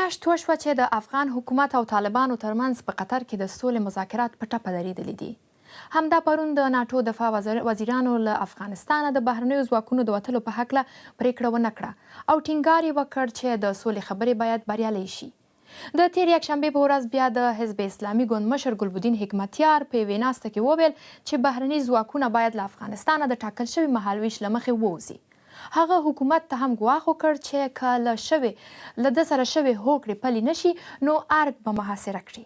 میاشت وشوه چې د افغان حکومت او طالبانو ترمنځ په قطر کې د سولې مذاکرات په ټپه درېدلي دي. همدا پرون د ناټو دفاع وزیرانو له افغانستانه د بهرنیو ځواکونو د وتلو په هکله پریکړه ونه کړه او ټینګار یې وکړ چې د سولې خبرې باید بریالۍ شي. د تیر یکشنبې په ورځ بیا د حزب اسلامي ګوند مشر ګلبدین حکمتیار په یوې ناسته کې وویل چې بهرني ځواکونه باید له افغانستانه د ټاکل شوي مهالویش له مخې ووځي. هغه حکومت ته هم ګواښ وکړ چې که له ده سره شوې هوکړې پلي نشي نو ارګ به محاصره کړي.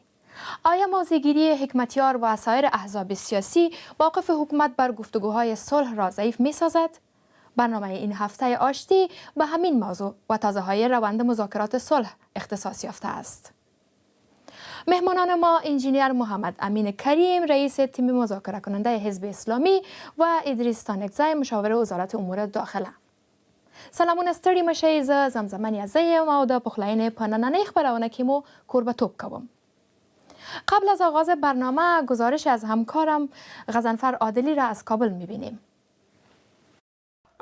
آیا موضع‌گیری حکمتیار و سایر احزاب سیاسی موقف حکومت بر گفتگوهای صلح را ضعیف می‌سازد؟ برنامه این هفته آشتی به همین موضوع و تازه‌های روند مذاکرات صلح اختصاص یافته است. مهمانان ما انجینیر محمد امین کریم رئیس تیم مذاکره کننده حزب اسلامی و ادریس تانکزی مشاور وزارت امور داخله. سلامونه ستړي مشئ، زه زمزمه نیازی یم او د پخلاینې په نننۍ خپرونه کې مو کوربه‌توب کوم. قبل از آغاز برنامه گزارش از همکارم غضنفر عادلی را از کابل می‌بینیم.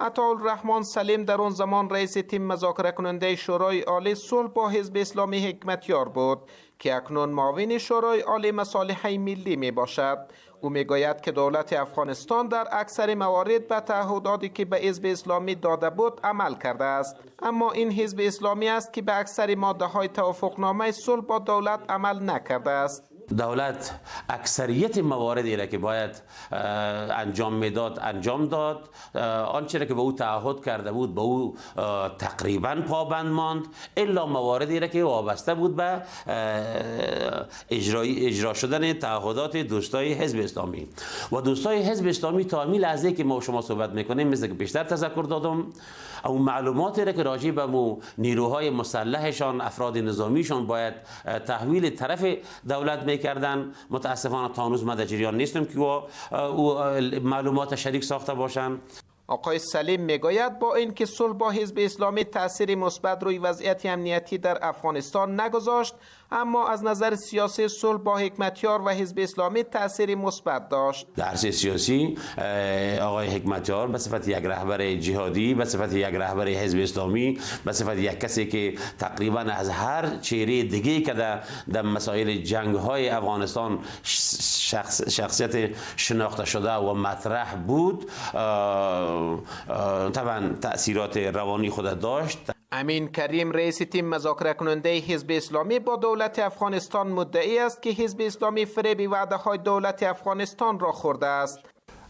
عطاالرحمن سلیم در آن زمان رئیس تیم مذاکره کننده شورای عالی صلح با حزب اسلامی حکمتیار بود که اکنون معاون شورای عالی مصالح ملی می باشد. او میگوید که دولت افغانستان در اکثر موارد به تعهداتی که به حزب اسلامی داده بود عمل کرده است، اما این حزب اسلامی است که به اکثر ماده‌های توافقنامه صلح با دولت عمل نکرده است. دولت اکثریت مواردی را که باید انجام میداد انجام داد، آنچه را که به او تعهد کرده بود به او تقریبا پابند ماند، الا مواردی را که وابسته بود به اجرا شدن تعهدات دوستای حزب اسلامی و دوستای حزب اسلامی تا همین لحظه که ما شما صحبت میکنیم مثل که بیشتر تذکر دادم، او معلوماتی را که راجع به نیروهای مسلحشان افراد نظامیشان باید تحویل طرف دولت میکردن، متاسفانه تا هنوز ما در جریان نیستیم که او معلومات شریک ساخته باشند. آقای سلیم میگوید با اینکه صلح با حزب اسلامی تاثیر مثبت روی وضعیت امنیتی در افغانستان نگذاشت، اما از نظر سیاسی صلح با حکمتیار و حزب اسلامی تاثیر مثبت داشت. در عرصه سیاسی آقای حکمتیار به صفت یک رهبر جهادی، به صفت یک رهبر حزب اسلامی، به صفت یک کسی که تقریبا از هر چهره دیگه که در مسائل جنگ‌های افغانستان شخصیت شناخته شده و مطرح بود، طبعا تأثیرات روانی خود داشت. امین کریم رئیس تیم مذاکره کننده حزب اسلامی با دولت افغانستان مدعی است که حزب اسلامی فریب وعده های دولت افغانستان را خورده است.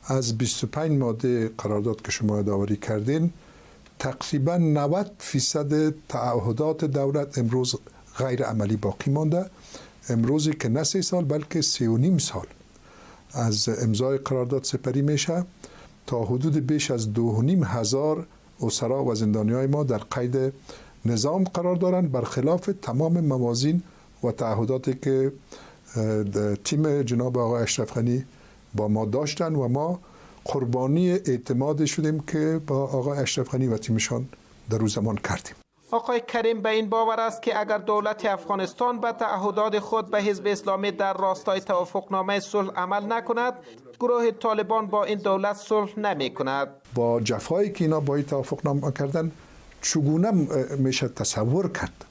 از 25 ماده قرارداد که شما یادآوری کردین، تقریبا 90% تعهدات دولت امروز غیر عملی باقی مانده. امروزی که نه 3 سال بلکه 3.5 سال از امضای قرارداد سپری میشه، تا حدود بیش از 2,500 اسرا و زندانیای ما در قید نظام قرار دارند، برخلاف تمام موازین و تعهداتی که تیم جناب آقای اشرف غنی با ما داشتن و ما قربانی اعتماد شدیم که با آقای اشرف غنی و تیمشان در روز زمان کردیم. آقای کریم به این باور است که اگر دولت افغانستان به تعهدات خود به حزب اسلامی در راستای توافقنامه صلح عمل نکند، گروه طالبان با این دولت صلح نمی کند. با جفایی که اینا با این توافقنامه کردن، چگونه میشه تصور کرد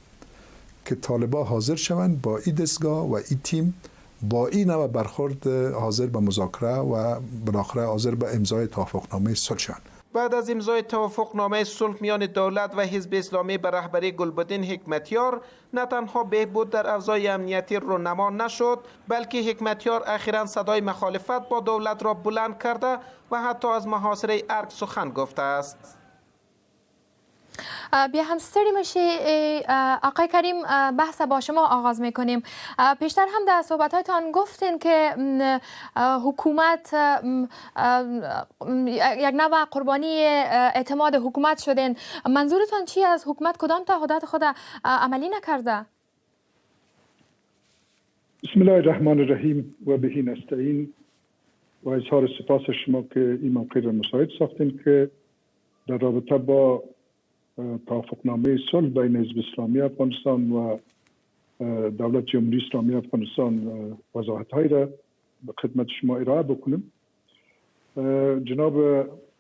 که طالبان حاضر شوند با این دستگاه و این تیم با این نوع برخورد حاضر به مذاکره و بالاخره حاضر به امضای توافقنامه صلح شوند؟ بعد از امضای توافقنامه صلح میان دولت و حزب اسلامی به رهبری گلبدین حکمتیار، نه تنها بهبود در اوضاع امنیتی رونما نشد، بلکه حکمتیار اخیراً صدای مخالفت با دولت را بلند کرده و حتی از محاصره ارگ سخن گفته است. بیا هم ستړي مشي آقای کریم، بحث با شما آغاز میکنیم. پیشتر هم در صحبتهایتان گفتین که حکومت یک نوع قربانی اعتماد حکومت شدین. منظورتان چی از حکومت؟ کدام تعهدات خود عملی نکرده؟ بسم الله الرحمن الرحیم و بهی نستعین و اظهار سپاس شما که این موقع را مساعد ساختین که در رابطه با توافقنامه صلح بین حزب اسلامی افغانستان و دولت جمهوری اسلامی افغانستان وضاحت‌هایی را به خدمت شما ارائه بکنیم. جناب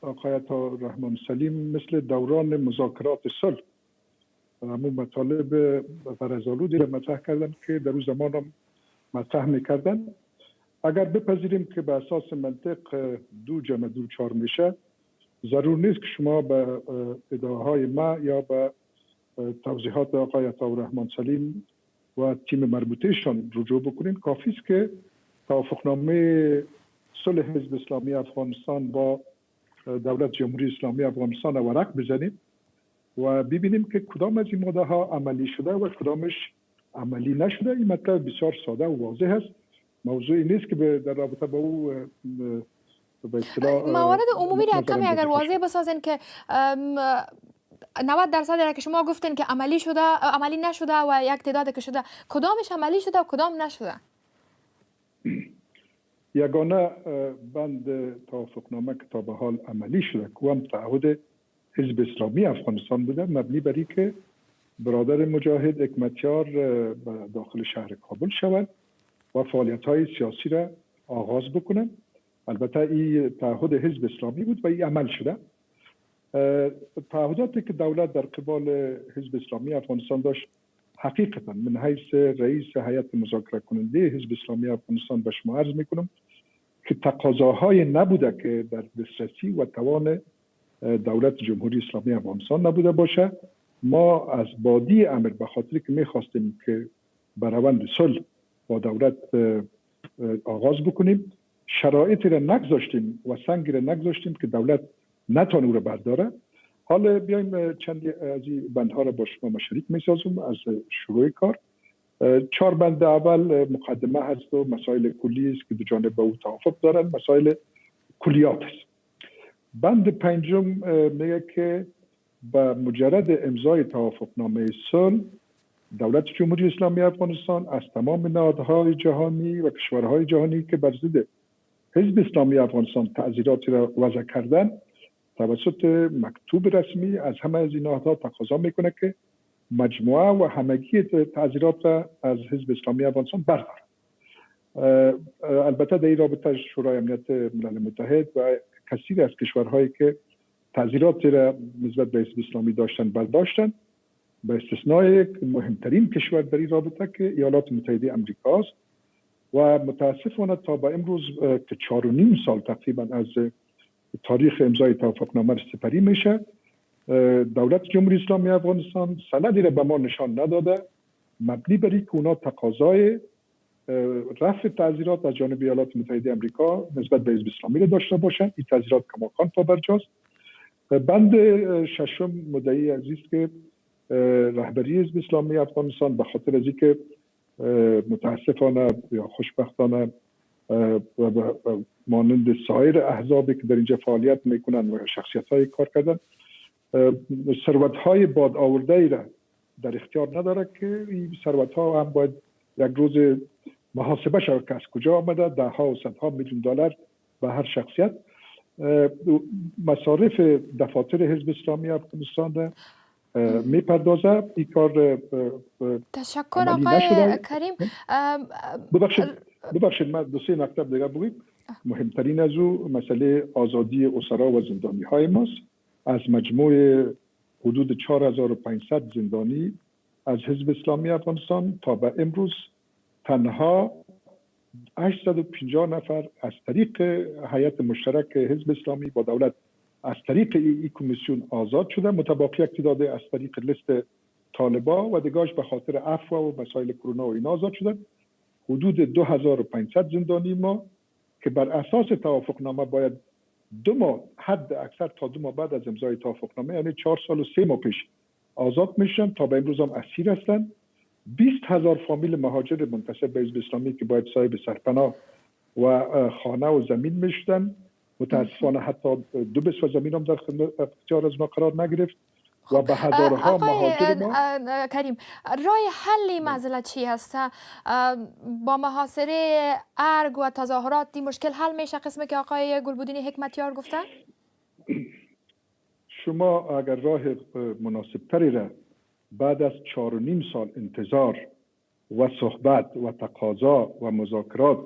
آقای عطاالرحمن سلیم مثل دوران مذاکرات صلح همون مطالب فرزآلودی را مطرح کردن که در اون زمان هم مطرح میکردن. اگر بپذیریم که به اساس منطق 2+2=4 میشه، ضرور نیست که شما به ادعاهای ما یا به توضیحات آقای عطاالرحمن سلیم و تیم مربوطهشان رجوع بکنین. کافی است که توافقنامه صلح حزب اسلامی افغانستان با دولت جمهوری اسلامی افغانستان ورق بزنیم و ببینیم که کدام از این ماده ها عملی شده و کدامش عملی نشده. این مطلب بسیار ساده و واضح است. موضوعی نیست که در رابطه با او به اصطلاح موارد عمومی را کمی اگر واضح بسازین که 90% را که شما گفتین که عملی شده، عملی نشده و یک تعداد که شده، کدامش عملی شده و کدام نشده؟ یگانه بند توافقنامه که تا به حال عملی شده که هم تعهد حزب اسلامی افغانستان بوده، مبنی بر اینکه برادر مجاهد حکمتیار به داخل شهر کابل شود و فعالیت‌های سیاسی را آغاز بکنند. البته این تعهد حزب اسلامی بود و این عمل شده. تعهداتی که دولت در قبال حزب اسلامی افغانستان داشت، حقیقتا من حیث رئیس هیئت مذاکره کننده حزب اسلامی افغانستان به شما عرض میکنم که تقاضاهای نبوده که در دسترسی و توان دولت جمهوری اسلامی افغانستان نبوده باشه. ما از بادی امر به خاطر که میخواستیم که به روند صلح با دولت آغاز بکنیم، شرایطی را نگذاشتیم و سنگی را نگذاشتیم که دولت نتونه او را برداره. حالا بیایم چند از این بندها را با شما شریک میسازم از شروع کار. 4 بند اول مقدمه هست و مسائل کلی است که دو جانب با او توافق دارن، مسائل کلیات است. بند 5 میگه که با مجرد امضای توافقنامه صلح، دولت جمهوری اسلامی افغانستان از تمام نهادهای جهانی و کشورهای جهانی که بر ضد حزب اسلامی افغانستان تعزیراتی را وضع کردن، توسط مکتوب رسمی از همه از این نهادها تقاضا میکنه که مجموعه و همگی تعزیرات را از حزب اسلامی افغانستان بردارد. البته در این رابطه شورای امنیت ملل متحد و کثیر از کشورهایی که تعزیراتی را نسبت به حزب اسلامی داشتن برداشتن، به استثنای مهمترین کشور در این رابطه که ایالات متحده آمریکا است و متاسفانه تا به امروز که 4.5 سال تقریبا از تاریخ امضای توافقنامه را سپری میشه، دولت جمهوری اسلامی افغانستان سندی را به ما نشان نداده، مبنی بر اینکه اونا تقاضای رفع تعزیرات از جانب ایالات متحده آمریکا نسبت به حزب اسلامی را داشته باشند. این تعزیرات کماکان پابرجاست. بند 6 مدعی عزیز که رهبری حزب اسلامی افغانستان به خاطر از اینکه متاسفانه یا خوشبختانه و مانند سایر احزابی که در اینجا فعالیت میکنن و شخصیت‌های کار کردن، ثروت‌های باد آورده ای را در اختیار نداره که این ثروت‌ها هم باید یک روز محاسبه شود که از کجا آمده. ده‌ها و صدها میلیون دلار به هر شخصیت. مصارف دفاتر حزب اسلامی افغانستان میپردازه. این کار تشکر آقای کریم. ببخشید من 2-3 نکته دیگه بگم. مهمترین از او مسئله آزادی اسرا و زندانی های ماست. از مجموع حدود 4500 زندانی از حزب اسلامی افغانستان تا به امروز تنها 850 نفر از طریق هیئت مشترک حزب اسلامی با دولت از طریق این کمیسیون آزاد شده. متبقی یک تعداد از طریق لیست طالبا و دیگه‌اش به خاطر عفو و مسائل کرونا و این آزاد شدن. حدود 2500 زندانی ما که بر اساس توافقنامه باید 2 ماه حد اکثر تا 2 ماه بعد از امضای توافقنامه، یعنی 4 سال و 3 ماه پیش آزاد میشن، تا به امروز هم اسیر هستند. 20,000 فامیل مهاجر منتسب به حزب اسلامی که باید صاحب سرپناه و خانه و زمین میشدن، متاسفانه حتی 2 بسوه زمین هم در اختیار از ما قرار نگرفت و به هزارها مهاجر ما. کریم، راه حل مسئله چی هست؟ با محاصره ارگ و تظاهرات این مشکل حل میشه، قسمی که آقای گلبودینی حکمتیار گفتن؟ شما اگر راه مناسب تری را بعد از 4.5 سال انتظار و صحبت و تقاضا و مذاکرات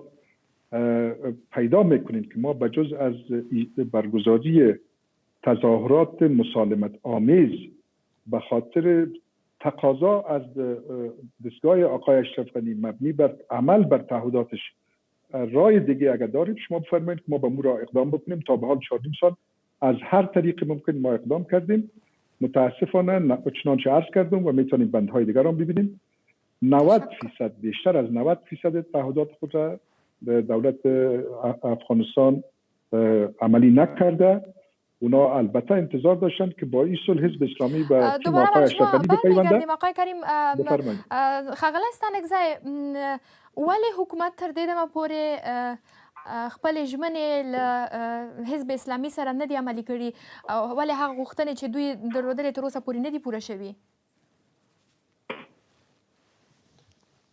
پیدا میکنید که ما بجز از برگزاری تظاهرات مسالمت آمیز به خاطر تقاضا از دستگاه آقای اشرف غنی مبنی بر عمل بر تعهداتش رای دیگه اگر دارید شما بفرمایید که ما به مورا اقدام بکنیم. تا به حال 4 سال از هر طریق ممکن ما اقدام کردیم. متاسفانه چنانچه عرض کردم و میتونید بندهای دیگر هم ببینیم 90% بیشتر از 90% تعهدات خود را دولت افغانستان عملی نکرده. اونا البته انتظار داشتن که با این صلح حزب اسلامی و تیم آقای اشرف غنی بپیونده. آقای کریم ښاغلی ستانکزی ولې حکومت تر دې دمه پورې خپلې ژمنې له حزب اسلامي سره نه دي عملي کړي؟ ولې هغه غوښتنې چې دوی درلودلې تر اوسه پورې نه دي پوره شوي؟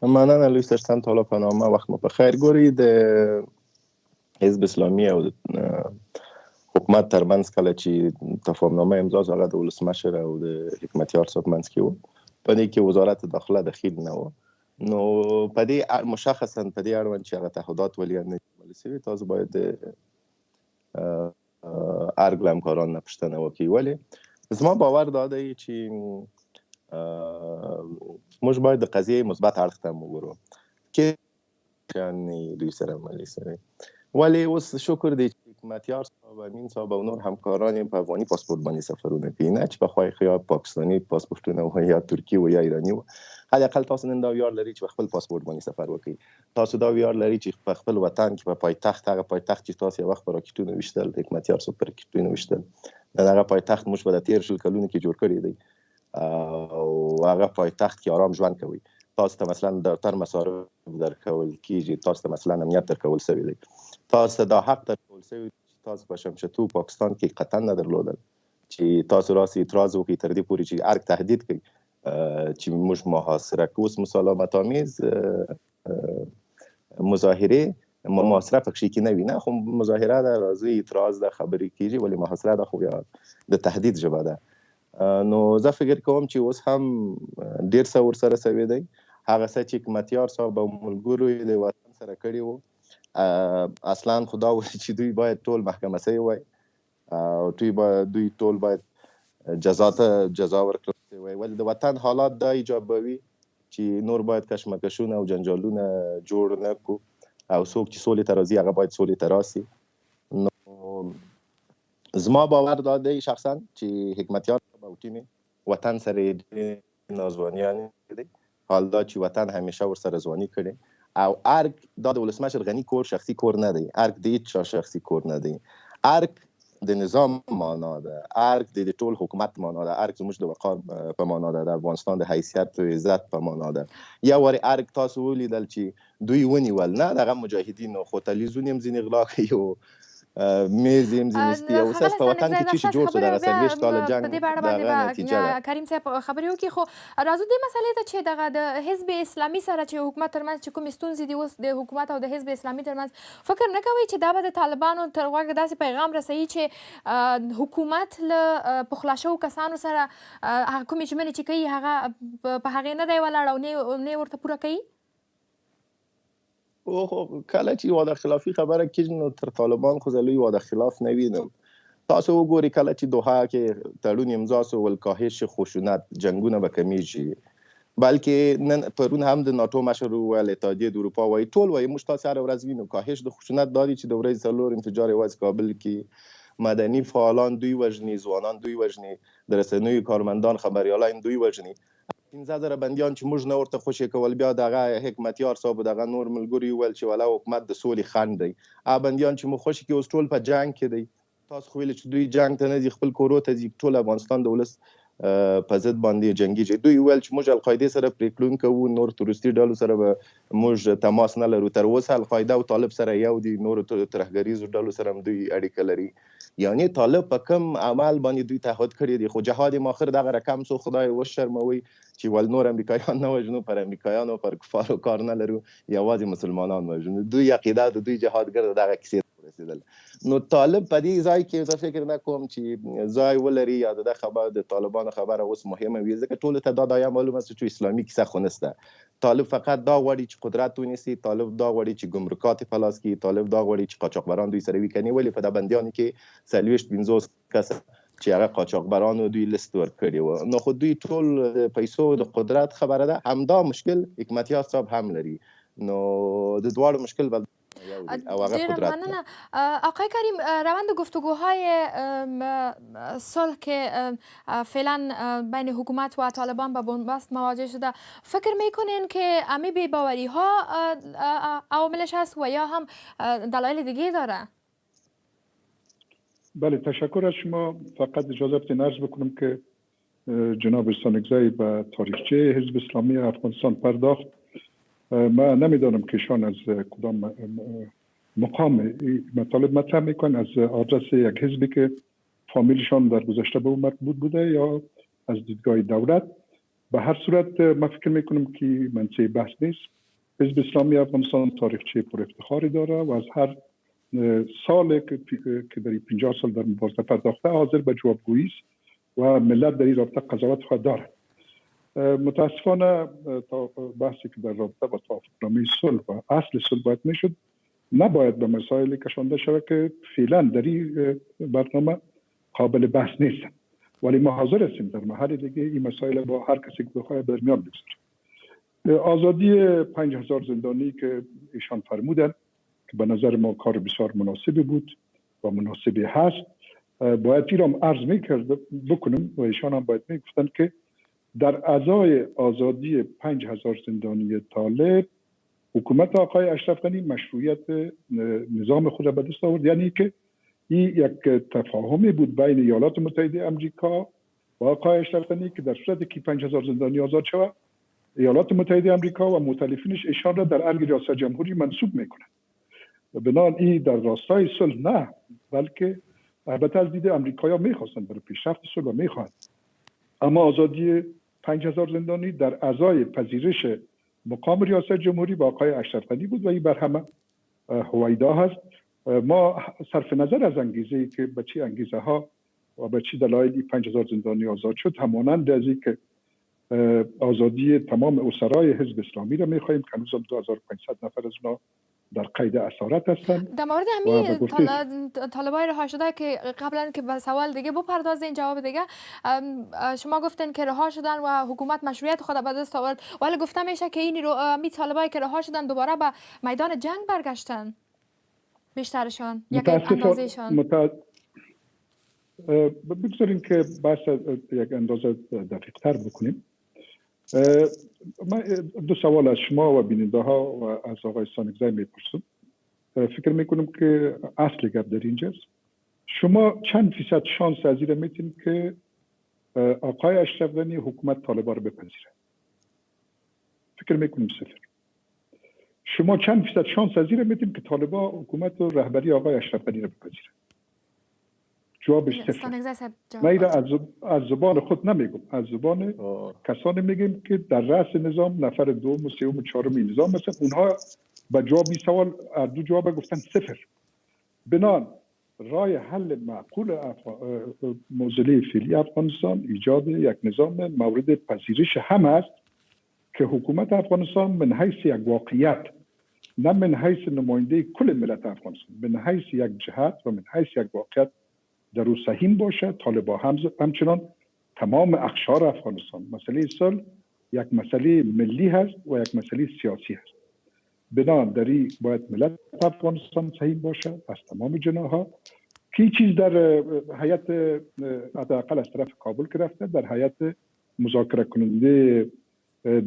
مننه لوی سرسن تالا پنامه وقت مو بخیر. ګوري د حزب اسلامي او حکومت ترمنځ کله چې تفاهمنامه امضا شوه هغه د ولسمشر او د حکمتیار صاحب منځ کې و. په دې کې وزارت داخله دخیل نه و. نو په دې مشخصا په دې اړوند چې هغه تعهدات ولې نه عملي شوي تاسو باید د ارګ له همکارانو نه پوښتنه وکړئ. ولې زما باور دا دی چې موږ باید د قضیې مثبت اړخ ته وګورو چې یعنې دوی سره عملي شوی. ولې اوس شکر دی چې حکمتیار صاحب امین صاحب او نور همکاران په افغاني پاسپورت باندې سفرونه کوي، نه چې پخوا یې یا پاکستاني پاسپورتونه و یا ترکي و یا ایراني و. حداقل تاسو نن دا ویاړ لري چې په خپل پاسپورت باندې سفر وکړئ. تاسو دا ویاړ لري چې په خپل وطن کې په پایتخت هغه پایتخت چې تاسو یو وخت په راکټونو ویشتل حکمتیار صاحب په راکټونو ویشتل نن هغه پایتخت موږ په 13 کلونو کې جوړ کړی دی او هغه پایتخت کې آرام ژوند کوي. تاسو ته مثلا دفتر مصارف درکول کیږي، تاسو ته مثلا امنیت درکول شوی دی، تاسو ته دا حق درکول شوی چې تاسو په شمشتو پاکستان کې قطعا نه درلودل چې تاسو راسي اعتراض وکړئ تر دې پورې چې ارګ تهدید کوي چې موږ محاصره کوو. مسالمت آمیز مظاهره محاصره پکې کې نه وي، نه خو مظاهره ده، راځي اعتراض ده، خبرې کیږي، ولی محاصره ده خو یا د تهدید ژبه ده. نو زه فکر کوم چې اوس هم ډیر څه ورسره شوی دی. هغه څه چې حکمتیار صاحب او ملګرو یې د وطن سره کړي وو اصلا خدا وایي چې دوی باید ټول محکمه شوي وای او دوی ټول باید جزا ورکړل شوی وای. ولې د وطن حالات دا ایجابوي چې نور باید کشمکشونه او جنجالونه جوړ نه کړو او څوک چې سولې ته راځي هغه باید سولې ته راسي. نو زما باور دا دی شخصا چې حکمتیار او ټیم وطن سره نازوانیان دي. حال دا چې وطن همیشه ورسره ځواني کړي او ارګ دا د ولسمشر غني کور شخصي کور نه دی، ارګ د هیچ چا شخصي کور نه دی. ارګ د نظام معنا ده، ارګ د ټول حکومت معنا ده، ارګ زموږ د وقار په معنا ده، د افغانستان د حیثیت او عزت په معنا ده. یا وری ارګ تاسو ولیدل چې دوی ونیول نه دغه مجاهدینو خو تلویزیون هم ځینې غلا کوي میز هم ځینې او اساس په وطن کې چې جوړ شو دغه 40 کاله جنگ دغه نتیجه ده. کریم صاحب خبرې وکړي خو راځو دې مسلې ته چې دغه د حزب اسلامي سره چې حکومت ترمنځ چې کومې ستونزې دي اوس د حکومت او د حزب اسلامي ترمنځ فکر نه کوئ چې دا به د طالبانو تر غوږه داسې پیغام رسوي چې حکومت له پخلا شوو کسانو سره هغه کومې ژمنې چې کوي هغه په هغې نه دی ولاړ او نه ورته پوره کوي؟ کله چې واده خلافی خبره کېږي نو تر طالبان خو زه لوی واده خلاف نه وینم. تاسو وګورئ کله چې دوحه کې تړون امضا شو ولکاهش خشونت جنګونه به کمیږي، بلکې نن پرون هم د ناتو مشر وویل اتحادیه د اروپا وایي ټول وایي موږ تاسو هره ورځ وینو کاهش د خشونت دا دی چې د ورځې 4 انفجار یوازې کابل کې مدني فعالان دوی وژني، ځوانان دوی وژني، د رسنیو کارمندان خبریالان دوی وژني. 15,000 بندیان چې موږ نه ورته خوشې کول بیا دغه حکمتیار صاحب دغه نور ملګري ویل چې ولا حکومت د سولې خنډ دی. هغه بندیان چې موږ خوشې کړي اوس ټول په جنګ کې دی. تاسو خو ویل چې دوی جنګ ته نه ځي، خپل کورو ته ځي، ټول افغانستان د ولس په ضد باندې جنګیږي. دوی ویل چې موږ القاعده سره پریکړون کوو، نور تروریستي ډلو سره به موږ تماس نه لرو. تر اوسه القاعده او طالب سره یو دي، نور ترهګریزو ډلو سره هم دوی اړیکه لري. یعنی طالب په کوم عمل باندې دوی تعهد کړی دی، خو جهاد ماخر دغه رقم سو خدای وشرموي چې ول نور امریکایان نه وژنو، پر امریکایانو پر کفارو کار نه لرو، یوازې مسلمانان وژنو. دوی عقیده د دوی جهادګر دغه کیسې رسیدل. نو طالب په دې ځای کې زه فکر نه کوم چې ځای ولري یا د خبر د طالبانو خبره اوس مهمه وي، ځکه ټول ته دا دایا معلومه چې اسلامي کیسه خو نسته. طالب فقط دا غواړي چې قدرت ونیسي، طالب دا غواړي چې ګمرکات په لاس کې، طالب دا غواړي چې قاچاقبران دوی سره وکني. ولې په د بندیانو کې 40-50 کس چې هغه قاچاقبرانو دوی لیست ورکړی و. نو خو دوی ټول د پیسو د قدرت خبره ده. همدا مشکل حکمتیار صاحب هم لري. نو د دواړو مشکل به او هغه قدرت. مننه. آقای کریم، روند گفتگوهای صلح که فعلا بین حکومت و طالبان با بنبست مواجه شده، فکر میکنین که امی بی‌باوری ها عواملش هست و یا هم دلایل دیگه داره؟ بله، تشکر از شما. فقط اجازه بدین عرض بکنم که جناب سانگزی به تاریخچه حزب اسلامی افغانستان پرداخت. من نمیدانم که ایشان از کدام مقام مطالب مطرح میکنن، از آدرس یک حزبی که فامیلشان در گذشته به او مربوط بوده یا از دیدگاه دولت. به هر صورت من فکر میکنم که منطقه بحث نیست. حزب اسلامی افغانستان تاریخچه پر افتخاری داره و از هر سال که در 50 سال در مبارزه پرداخته حاضر به جوابگویی است و ملت در این رابطه قضاوت خود دارد. متاسفانه بحثی که در رابطه با توافقنامه صلح و اصل صلح باید میشد، نباید به مسائلی کشانده شود که فعلا در این برنامه قابل بحث نیستند، ولی ما حاضر هستیم در محل دیگه این مسائل با هر کسی که بخواهد در میان بگذاریم. آزادی 5000 زندانی که ایشان فرمودند که به نظر ما کار بسیار مناسبی بود و مناسبی هست، باید این را عرض میکرد بکنم و ایشان هم باید میگفتند که در ازای آزادی 5000 زندانی طالب حکومت آقای اشرف غنی مشروعیت نظام خود به دست آورد. یعنی که این یک تفاهمی بود بین ایالات متحده امریکا و آقای اشرف غنی که در صورتی که 5000 زندانی آزاد شود، ایالات متحده امریکا و مؤتلفینش ایشان را در ارگ ریاست جمهوری منصوب میکنند. بنابراین این در راستای صلح نه، بلکه البته از دید امریکایی‌ها میخواستند برای پیشرفت صلح میخواهند، اما آزادی 5000 زندانی در ازای پذیرش مقام ریاست جمهوری با آقای اشرف غنی بود و این بر همه هویدا هست. ما صرف نظر از انگیزه‌ای که به چه انگیزه ها و به چه دلایلی 5000 زندانی آزاد شد، همانند از این که آزادی تمام اسرای حزب اسلامی را می‌خواهیم که هنوز 2500 نفر از اونها در قید اسارت هستند. در مورد همین طالبای رها شده که قبلا که به سوال دیگه بپردازین، جواب دیگه، شما گفتین که رها شدن و حکومت مشروعیت خود به دست آورد، ولی گفته میشه که این طالبای که رها شدن دوباره به میدان جنگ برگشتن، بیشترشان یک اندازهشان. بگذاریم که بحث یک اندازه دقیق تر بکنیم. من دو سوال از شما و بیننده ها و از آقای سانگزی میپرسم. فکر میکنم که اصل گپ در اینجاست. شما چند فیصد شانس از این میتین که آقای اشرف غنی حکومت طالبان رو بپذیره؟ فکر میکنم صفر. شما چند فیصد شانس از این میتین که طالبان حکومت و رهبری آقای اشرف غنی رو بپذیره؟ جوابش صفر. من ایره از زبان خود نمیگم، از زبان کسانی میگیم که در رأس نظام نفر دوم و سوم و چهارم نظام مثلا اونها به جواب این سوال دو جواب گفتن صفر. بنان رای حل معقول معضله فعلی افغانستان ایجاد یک نظام مورد پذیرش هم است که حکومت افغانستان من حیث یک واقعیت، نه من حیث نماینده کل ملت افغانستان، من حیث یک جهت و من حیث یک واقعیت در او سهیم باشه. طالبان همچنان تمام اقشار افغانستان، مسئله صلح یک مسئله ملی هست و یک مسئله سیاسی هست. بنابراین دری باید ملت افغانستان سهیم باشه از تمام جناح‌ها که چیز در هیئت حداقل از طرف کابل که رفته در هیئت مذاکره کننده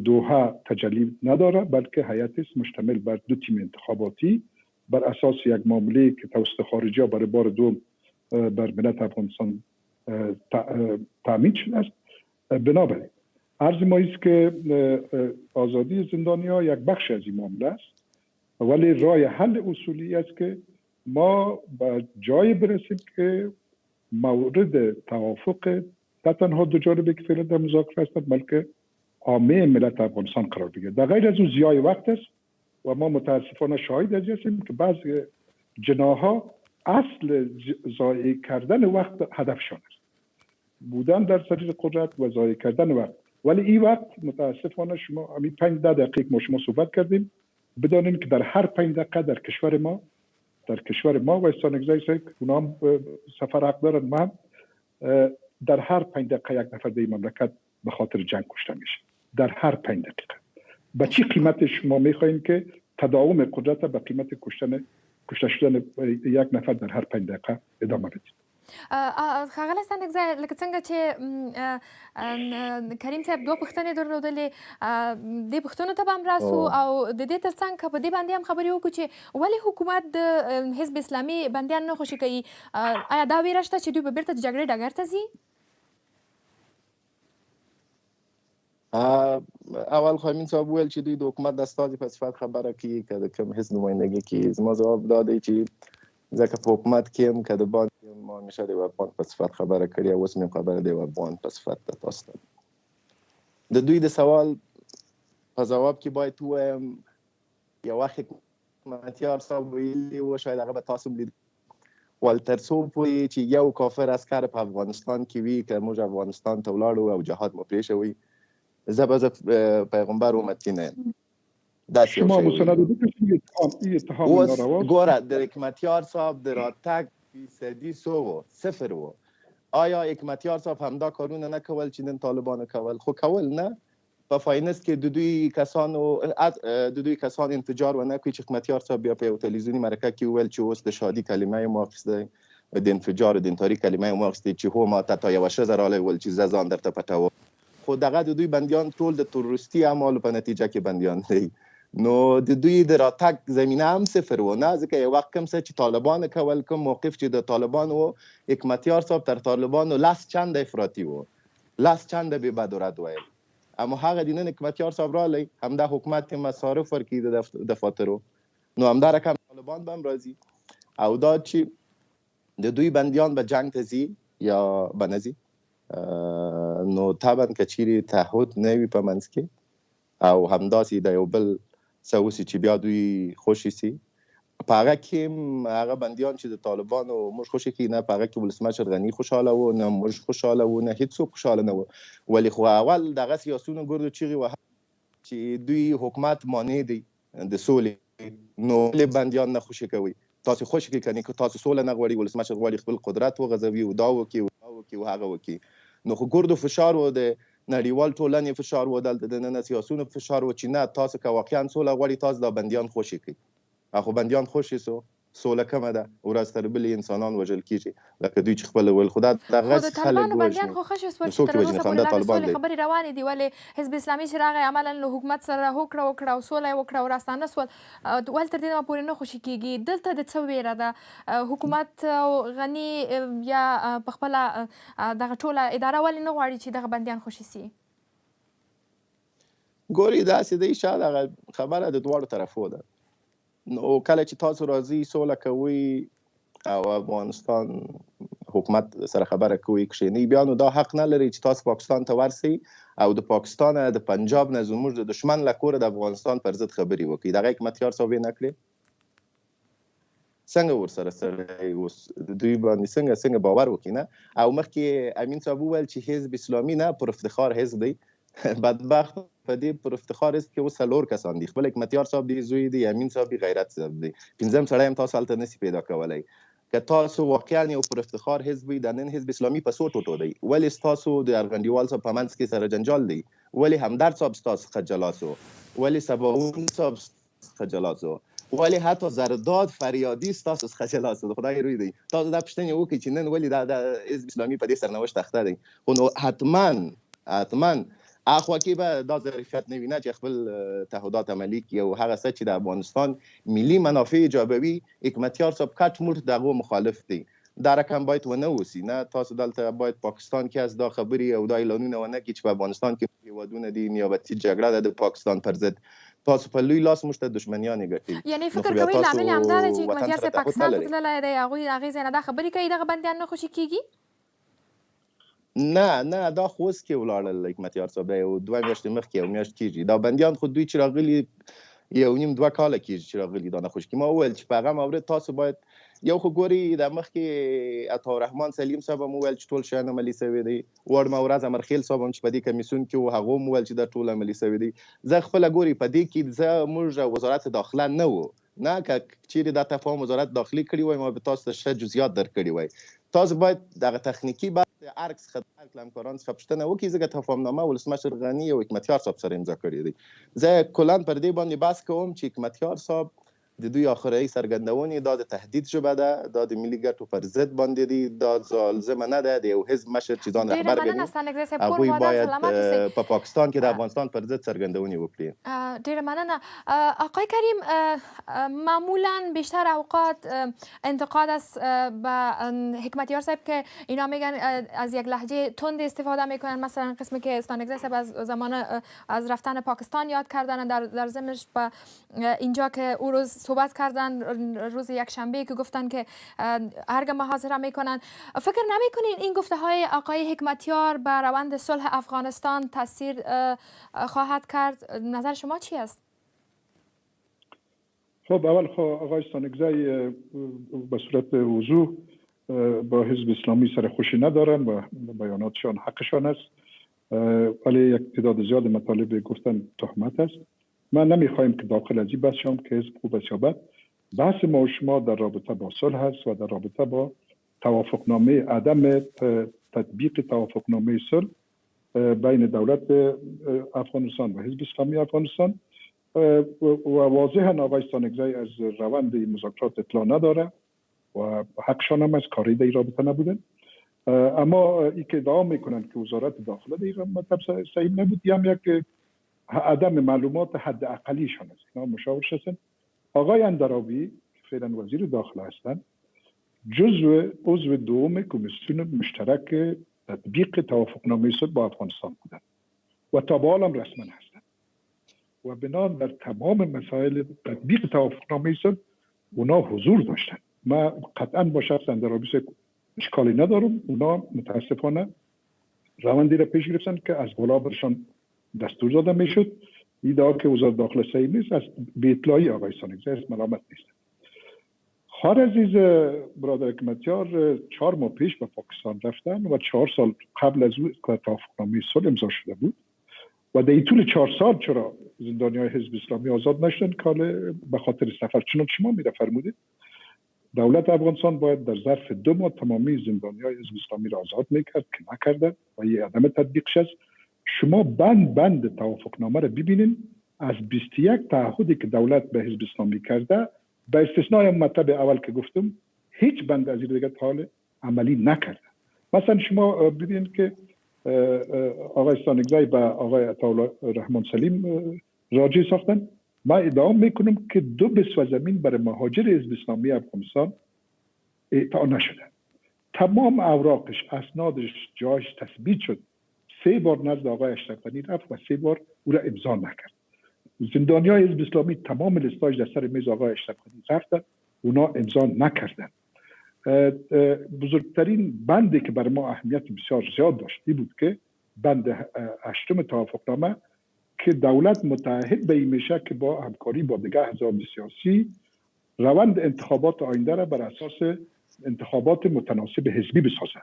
دوحه تجلی نداره، بلکه هیئت است مشتمل بر دو تیم انتخاباتی بر اساس یک معامله که توسط خارجی برای بار دوم بر ملت افغانستان تأمین شده است. بنابراین عرض ما است که آزادی زندانی‌ها یک بخش از این معامله است، ولی راه حل اصولی است که ما به جای برسیم که مورد توافق نه تنها دو جانبه که فعلا در مذاکره هستند بلکه عامه ملت افغانستان قرار بگیرد. در غیر از اون ضیاع وقت است و ما متاسفانه شاهد از هستیم که بعضی جناح‌ها اصل ضایع کردن وقت هدفشان است، بودن در سریر قدرت و ضایع کردن وقت. ولی این وقت متاسفانه شما همین 5 دقیقه ما شما صحبت کردیم، بدانیم که در هر 5 دقیقه در کشور ما و سانگزی صاحب اونا هم سفر حق دارن، ما هم در هر 5 دقیقه یک نفر در این مملکت به خاطر جنگ کشته میشه. در هر 5 دقیقه. به چی قیمت شما میخواین که تداوم قدرت به قیمت کشته شدن یک نفر در هر 5 دقیقه ادامه بدید؟ ښاغلی سندکزی لکه څنګه چې کریم صاحب 2 پوښتنې درلودلې، دې پوښتنو ته به هم راسو او د دې ترڅنګ که په دې باندې هم خبرې وکړو چې ولې حکومت د حزب اسلامي بندیان نه خوشي کوي؟ آیا دا ویره شته چې دوی به بیرته د جګړې ډګر ته ځي؟ اول خامین صاحب ویل چې دوی د حکومت د استازي په صفت خبره کوي که د کوم حزب نمایندګي کوي. زما جواب دا دی چې ځکه په حکومت کې هم که د باندې ما همیشه د یو افغان په صفت خبره کړې او اوس مې خبره د یو افغان په صفت ده تاسو ته. د دوی د سوال په ځواب کې باید ووایم یو وخت حکمتیار صاحب ویلي و، شاید هغه به تاسو هم لید، ول تر څو پورې چې یو کافر عسکر په افغانستان کې وي که موږ افغانستان ته ولاړو او جهاد مو پرېښوي زه به پیغمبر امتی نه یم. شما مستند اوس ګوره د حکمتیار صاحب د راتګ فیصدي صفر و. آیا حکمتیار صاحب همدا کارونه نه کول چې نن طالبانو کول؟ خو کول نه. په فایننس کې د دوی کسان انفجار ونه کړي چې حکمتیار صاحب بیا په یو تلویزیوني مرکه کې وویل چې اوس د شادي کلمه یې مو اخیستی، د انفجار د انتحاري کلمه یې مو اخیستی چې هو ما ته تا یوه ښځه راغلی ویل چې زه ځان درته پټوم. خو دغه د دوی بندیان ټول د تروریستي اعمالو په نتیجه کې بندیان دی. نو د دوی د راتګ زمینه هم صفر و نه، ځکه یو وخت کوم څه چې طالبانو کول، کوم موقف چې د طالبانو و، حکمتیار صاحب تر طالبانو 10 چنده افراطي و، 10 چنده بې بد و رد ویل. اما هغه د نن حکمتیار صاحب رالی همدا حکومت ته مصارف ورکړي د دفاترو، نو همدا رقم طالبان به هم راځي. او دا چې د دوی بندیان به جنگ ته ځي یا به نه ځي، نو طبعا که چیرې تعهد نه وي په منځ کې او همداسې د یو بل څه وسي چې بیا دوی خوشي سي، په هغه کې هم هغه بندیان چې د طالبانو موږ خوشي کړي نه، په هغه کې ولسمشر غني خوشحاله و نه، موږ خوشحاله و نه، هېڅوک خوشحاله نه و. ولې خو اول دغه سیاسونو ګردو چیغې وهل چې دوی حکومت مانع دی د سولې، نو ولې بندیان نه خوشي کوي؟ تاسو خوشي کړئ کنې که تاسو سوله نه غواړئ، ولسمشر غواړي خپل قدرت وغځوي او دا وکړي او هغه وکړي. نو خو ګردو فشار و، د نړیوال ټولنې فشار و، دلته د نن سیاسونو فشار و چې نه تاسو که واقعا سوله غواړئ تاسو دا بندیان خوشي کړئ. خو بندیان خوشي سو، سوله کمه ده، ورځ تر بلې انسانان وژل کیږي لکه دوی چې خپل ویل. خو د طالبانو بندیان خو ښه شو چې تر اوسه پورې لا د سولې خبرې روانې دي، ولې حزب اسلامي چې راغی عملا له حکومت سره هوکړه وکړه او سوله یې وکړه او راستانه سول، ولې تر دې دمه پورې نه خوشي کیږي؟ دلته د څه ویره ده؟ حکومت او غني یا په خپله دغه ټوله اداره ولې نه غواړي چې دغه بندیان خوشي سي؟ ګوري داسې دی شاید هغه خبره د دواړو طرفو ده. نو کله چې تاسو راځي سوله کوئ او افغانستان حکومت سره خبره کوئ کښېنئ، بیا نو دا حق نه لرئ چې تاسو پاکستان ته ورسئ او د پاکستان د پنجاب نه زموږ د دشمن له کوره د افغانستان پر ضد خبرې وکړي. دغه حکمتیار صاحب یې نه کړې. څنګه ورسره سړی اوس دوی باندې څنګه باور وکړي نه؟ او مخکې امین صاحب وویل چې حزب اسلامي نه پر افتخار حزب دی. بدبخت په دې پر افتخار حزب کې اوس 4 کسان دي. خپل حکمتیار صاحب دی، زوی دی، امین صاحب دی، غیرت صاحب دی، 5م سړی هم تاسو هلته نسی پیدا کولی. که تاسو واقعا یو پر افتخار حزب وي، د نن حزب اسلامي په څو ټوټو دی؟ ولې ستاسو د ارغندیوال صاحب په منځ کې سره جنجال دی؟ ولې همدرد صاحب ستاسو څخه جلا سو؟ ولې سباوون صاحب څخه جلا سو؟ ولې حتی زرداد فریادي ستاسو څخه جلا سو؟ د خدای روی دی. تاسو دا پوښتنې وکړئ چې نن ولې دا حزب اسلامي په دې سرنوشت اخته دی. خو نو حتما اخوا کې به دا ظرفیت نه وي نه چې خپل تعهدات عملي کړي او هغه څه چې د افغانستان ملي منافع ایجابوي. حکمتیار صاحب کټ موټ د هغو مخالف دی. دا رقم باید ونه اوسي نه. تاسو دلته باید پاکستان کې از دا خبرې او دا اعلانونه ونه کړي چې په افغانستان کې هیوادونه دي نیابتي جګړه ده د پاکستان پر ضد. تاسو په لوی لاس موږ ته دشمنیانې ګټي. یعنې فکر کوئ لامل یې همدا دی چې حکمتیار صاحب پاکستان ته تللی دی، هغوی هغې ځای نه دا خبرې کوي دغه بندیان نه خوشي کیږي؟ نه دا خو اوس کې ولاړل حکمتیار صاحب دی، 2 میاشتې مخکې یو میاشت کېږي. دا بندیان خو دوی چې راغلي 1.5-2 کاله کېږي چې راغلي دا نه خوشي کړي. ما وویل چې په هغه مورد تاسو باید یو خو ګوري د مخکې عطاالرحمن سلیم صاحب هم وویل چې ټول شیان عملي سوي دی. وړمه ورځ امرخیل صاحب هم چې په دې کمیسیون کې و هغه هم وویل چې دا ټول عملي سوي دی. زه خپله ګوري په دې کې موږ وزارت داخله نه و نه، که چیرې دا تفاهم وزارت داخلي کړي وای ما به تاسو ته ښه جزئیات درکړي وای. تاسو باید دغه تخنیکي بحث عکس خدمت همکاران څخه پوښتنه وکړي ځکه تفاهمنامه ولسمشر غني او حکمتیار صاحب سره امضا کړې دی. زه کلا پر دې باندې بحث کوم چې حکمتیار صاحب د دوی آخري څرګندونې دا د تهدید ژبه ده، دا د ملي ګټو پر ضد باندې دي، دا ځالزمه نه ده د یو حزب مشر چې ځان رهبر ګڼي هغوی باید په پاکستان کې د افغانستان پر ضد څرګندونې وکړي. ډیره مننه. آقای کریم، معمولا بیشتر اوقات انتقاد است به حکمتیار صاحب که اینا میگن از یک لهجه تند استفاده میکنن، مثلا قسمی که استانگزی صاحب از زمان از رفتن پاکستان یاد کردن، در ضمنش به اینجا که او روز صحبت کردن روز یک شنبه که گفتن که هرگاه محاضره میکنن. فکر نمیکنین این گفته های آقای حکمتیار بر روند صلح افغانستان تاثیر خواهد کرد؟ نظر شما چی است؟ خب اول آقای استانگزی به صورت وضوح با حزب اسلامی سر خوشی ندارن و بیاناتشان حقشان است، ولی یک تعداد زیاد مطالب گفتن تهمت است. ما نمیخوایم که داخل از این بحث شام که حزب خوب است یا بد. بحث ما و شما در رابطه با صلح است و در رابطه با توافقنامه، عدم تطبیق توافقنامه صلح بین دولت افغانستان و حزب اسلامی افغانستان و واضحا آقای استانگزی از روند این مذاکرات اطلاع نداره و حقشان هم از کاری در این رابطه نبودن. اما این که ادعا میکنن که وزارت داخله در این مطلب صحیح نبود، هم یک عدم معلومات حد اقلیشان است. اینا مشاورش هستن. آقای اندرابی که فعلا وزیر داخله هستند عضو دوم کمیسیون مشترک تطبیق توافقنامه صلح با افغانستان بودند و تا به حال هم رسما هستند و بنا بر تمام مسائل تطبیق توافقنامه صلح اونا حضور داشتند. ما قطعا با شخص اندرابی اشکالی ندارم. اونا متاسفانه روندی را پیش گرفتن که از بالا برشان دستور داده میشد. ایده که وزارت داخله صحیح نیست، از بی اطلاعی آقای استانگزی است، ملامت نیست. خواهر عزیز برادر حکمتیار 4 ماه پیش به پاکستان رفتن و 4 سال قبل از او توافقنامه صلح امضا شده بود و در طول 4 سال چرا زندانیای حزب اسلامی آزاد نشدن؟ که به خاطر سفر. چنانچه شما میره فرمودید دولت افغانستان باید در ظرف 2 ماه تمامی زندانیای حزب اسلامی را آزاد میکرد که نکرده و یه عدم تطبیقش است. شما بند توافقنامه را ببینین، از 21 تعهدی که دولت به حزب اسلامی کرده به استثنای مطلب اول که گفتم هیچ بند از این دیگه تا حال عملی نکرده. مثلا شما ببینید که آقای استانگزی به آقای عطاالله رحمان سلیم راجع ساختن. ما ادعا میکنم که 2 بسوه زمین برای مهاجر حزب اسلامی افغانستان اعطا نشده. تمام اوراقش، اسنادش، جایش تثبیت شد. 3 بار نزد آقای اشرف غنی رفت و 3 بار او را امضا نکرد. زندانیای حزب اسلامی تمام لیستاش در سر میز آقای اشرف غنی رفتن، اونا امضا نکردن. بزرگترین بندی که برای ما اهمیت بسیار زیاد داشت بود که بند 8 توافقنامه که دولت متعهد به این میشه که با همکاری با دیگر احزاب سیاسی روند انتخابات آینده را بر اساس انتخابات متناسب حزبی بسازه.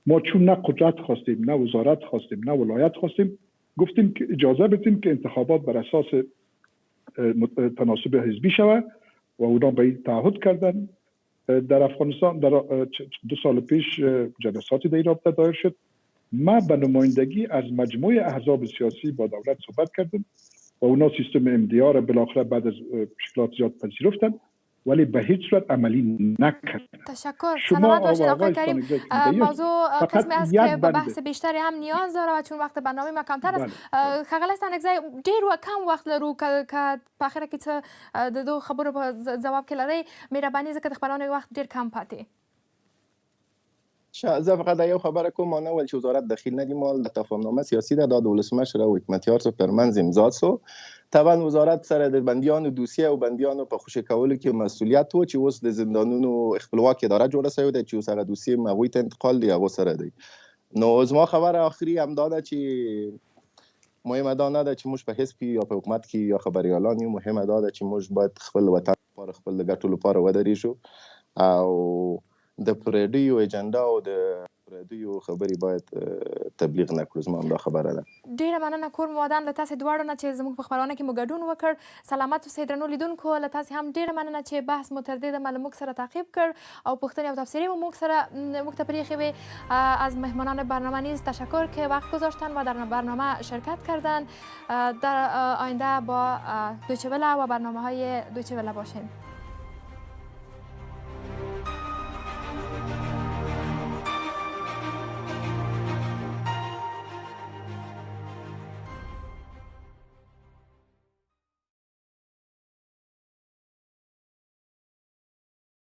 ما چون نه قدرت خواستیم، نه وزارت خواستیم، نه ولایت خواستیم، گفتیم که اجازه بدیم که انتخابات بر اساس تناسب حزبی شود و اونا به این تعهد کردن. در افغانستان در 2 سال پیش جلساتی در این رابطه دایر شد. ما به نمایندگی از مجموعه احزاب سیاسی با دولت صحبت کردیم و اونا سیستم امدیا را بالاخره بعد از مشکلات زیاد پذیرفتند، ولی به هیچ صورت عملی نکردن. تشکر. سلامت باشید آقای کریم. موضوع قسمی است که به بحث بیشتری هم نیاز داره و چون وقت برنامه ما کمتر است خغل استانگزی ډیر کم وخت لرو که په اخره کې څه د دو خبرو په ځواب کې لرئ. مهرباني ځکه د خبرونې وخت ډیر کم پاتې. زه فقط یو خبره کوم، ما نه ول چې وزارت داخل نه دی مال د تفاهمنامه سیاسي ده، دا د ولسمشر او حکمتیار صاحب ترمنځ امضا سو. طبعا وزارت سره د بندیانو دوسیه او بندیانو په خوشی کولو کې مسؤلیت و چې اوس د زندانونو خپلواک اداره جوړه شوې ده چې اوس هغه دوسیه مغوی ته انتقال دی هغه سره دی. نو زما خبره آخري هم دا ده چې مهمه دا نه ده چې موږ په حزب کې یا په حکومت کې یا خبريالان یو، مهمه دا ده چې موږ باید خپل وطن لپاره خپل ګټو لپاره ودرېږو او د پردیو اجنډا او د پردیو خبرې باید تبلیغ نکړو. زما همدا خبره ده. ډیره مننه کور مو ودان له تاسې دواړو نه چې زموږ په خپرونه کې مو ګډون وکړ. سلامت اوسئ درنو لیدونکو، له تاسې هم ډیره مننه چې بحث مو تر دې دمه له موږ سره تعقیب کړ او پوښتنې او تبصرې مو موږ ته پریښې وې. از مهمانان برنامه نیز تشکر که وقت گذاشتن و در برنامه شرکت کردن. در آینده با دویچه وله و برنامه‌های دویچه وله باشین.